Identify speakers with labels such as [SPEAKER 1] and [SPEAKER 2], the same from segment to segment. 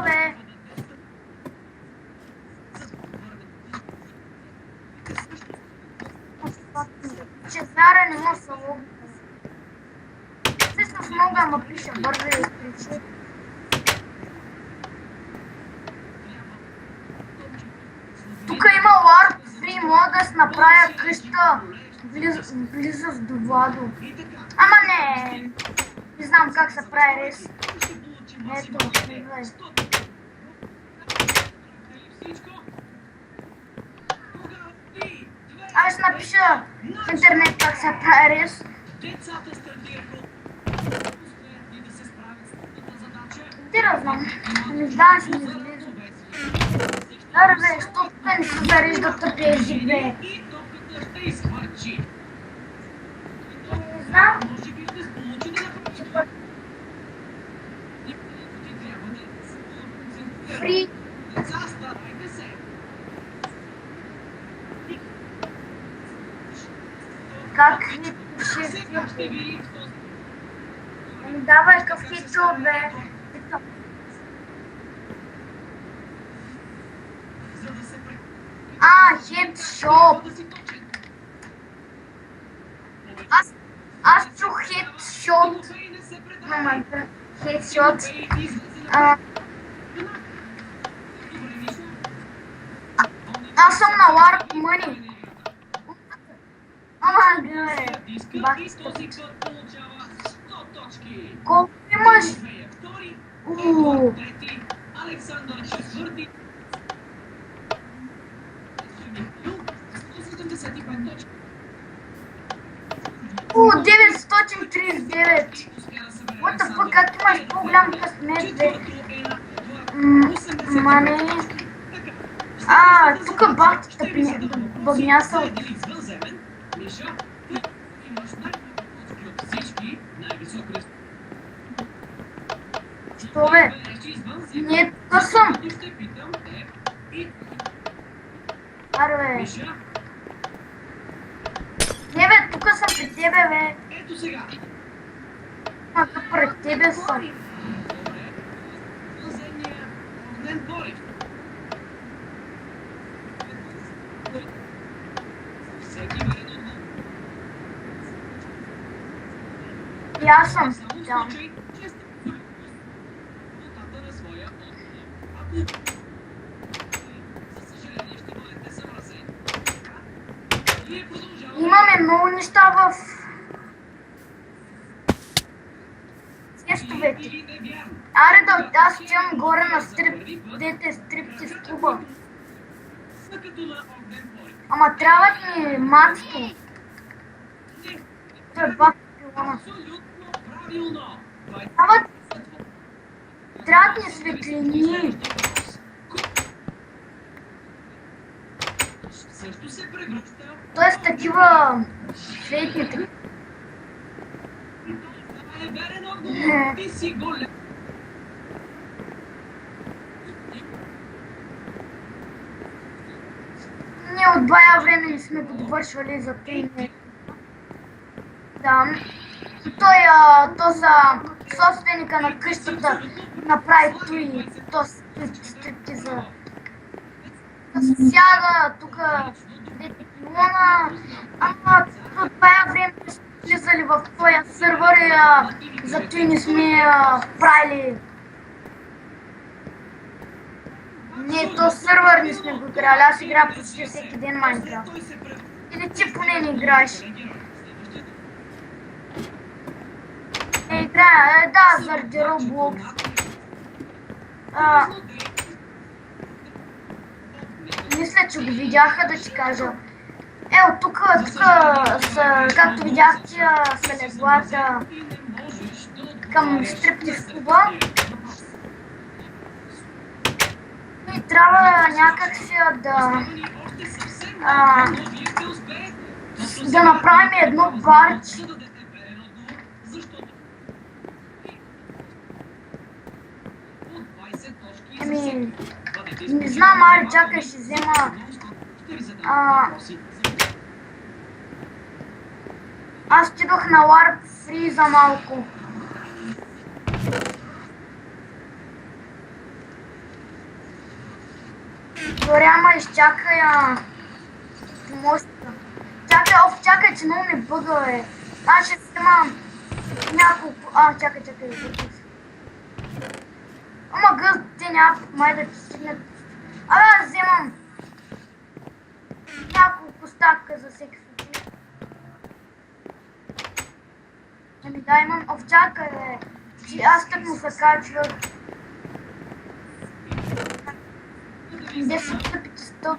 [SPEAKER 1] бе. Че Зара не му се логи. Всъщност мога, ама пише бързо и изключи. Тук има Warp Free, мога да се направя къща близост до Владо. Ама не знам как се прави рез. Ето, гледай. Аз ще напиша в интернет как се прави рез. Ти знам, не знам си не излиза. Аре бе, що тук не се зарежда тъпия език бе? Не знам. Фри. Как хит пише? Давай къв хитшот бе. Хедшот. Аз чух хедшот. Хедшот. Аз съм на Warp Money. Ама гледай. Колко имаш? О, 939. What the fuck, как имаш по-голям късмет, бе? Мане. Тук бахтата бъгнясал. Що бе? Не, тук съм. Аре бе. Не бе, тук съм при тебе бе. Тук пред тебе съм. И аз съм там. Имаме много неща в тестовете. Аре да аз отивам горе на стриптиз клуба. Ама трябва ни мацки. Това е бак пилона. Трябват ни светлини. Тоест такива светни. Ние от бая време не сме го довършвали за тъй. Да. То за собственика на къщата направи той то стриптиза. Сяда тук пилона, ама от бая време сме влизали в този сървър и за той не сме правили. Не, то сървър не сме го играли, аз играя почти всеки ден Майнкрафт. Или ти поне не играеш? Не играя, да, заради Roblox. Мисля, че го видяха, да ти кажа. От тук, както видяхте, са леглата към стриптиз клуба. И трябва някакси да направим едно барче. Не знам, аре, чакай, ще взема... Аз отидох на Warp Free за малко. Добре, ама изчакай, моста. Чакай, че много ми бъга, бе. Аз ще вземам няколко... чакай. Ама гъс, те няма май да ти стигнат. Аз вземам няколко стака за всеки случай. Ами да, имам овчарка, бе. Аз тък му се качвах. 10 тъпите 100.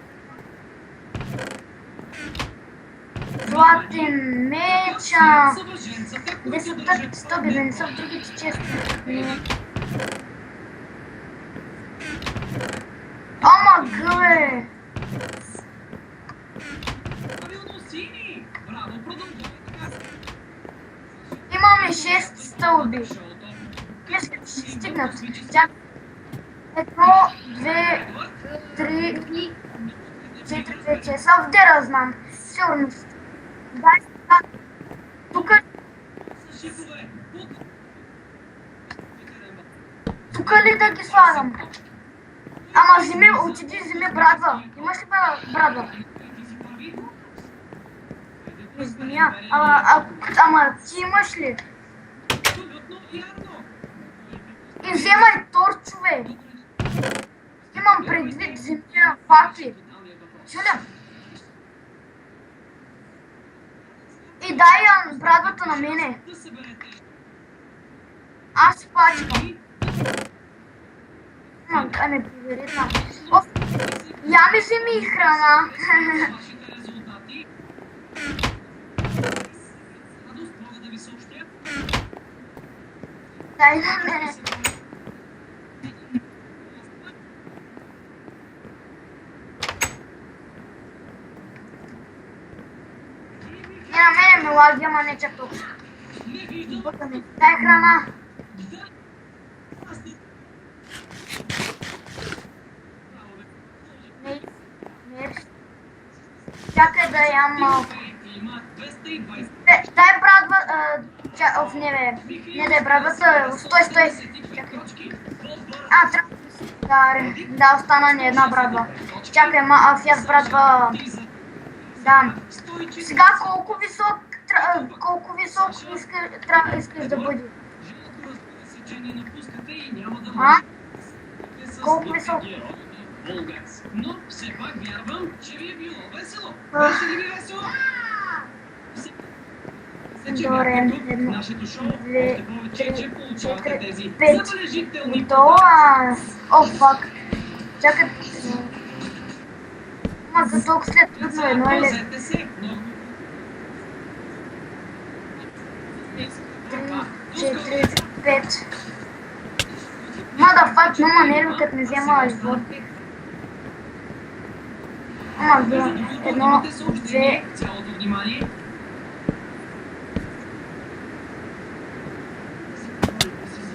[SPEAKER 1] Златен меча. 10 тъпите 100, бе, да не са в другите чести. Ама гъбе! Имаме 6 стълби. Мисля, че ще стигнат. Едно, две, три, 4, 5, 6. Вдера знам. Сигурно. Дай сега. Тук ли да ги слагам? Ама отиди вземи брадва. Имаш ли брадва? Земя. Ама ти имаш ли? И вземай торчове. Имам предвид земя факли. Чуля? И дай брадвата на мене. Аз пачкам. Не привери там. Я ми вземи храна. Дай на мене. Не на мене ме лаги, ама не чак толкова. Дай храна. Чакай да ям малко. Дай брадва... не дай брадвата. Стой. Чакай. Трябва да остана ни една брадва. Чакай, аз брадва... Да. Сега колко висок искаш да бъде? Колко висок? Но все пак вярвам, че ви е било весело. Беше ли ви весело? Добре, 1, 2, 3, 4, 5. Готова. О, фак. Чакай. Ма за толкова след трудно едно е ли? 3, 4, 5. Мада фак, мама нерви, като не взема избор. Едно, две.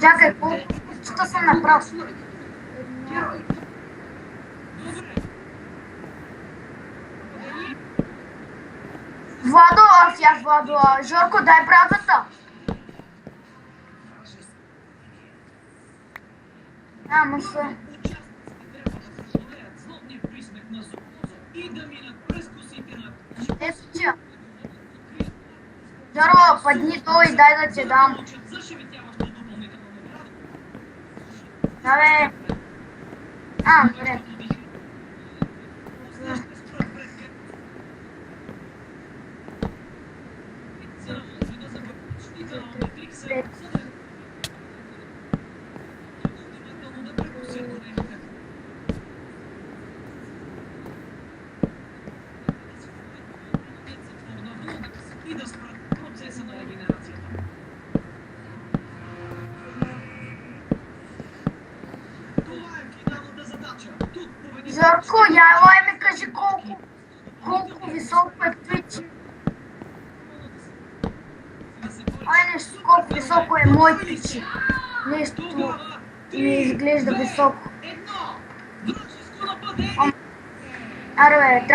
[SPEAKER 1] Чакай, колко съм направил? Владо, Жорко, дай брадвата. Мусо. Жоро, подни то и дай да ти дам. Давай. Добре. Зорко, я ми кажи колко високо е Twitch. Нещо колко високо е мой Twitch. Нещо ми изглежда високо. Аре,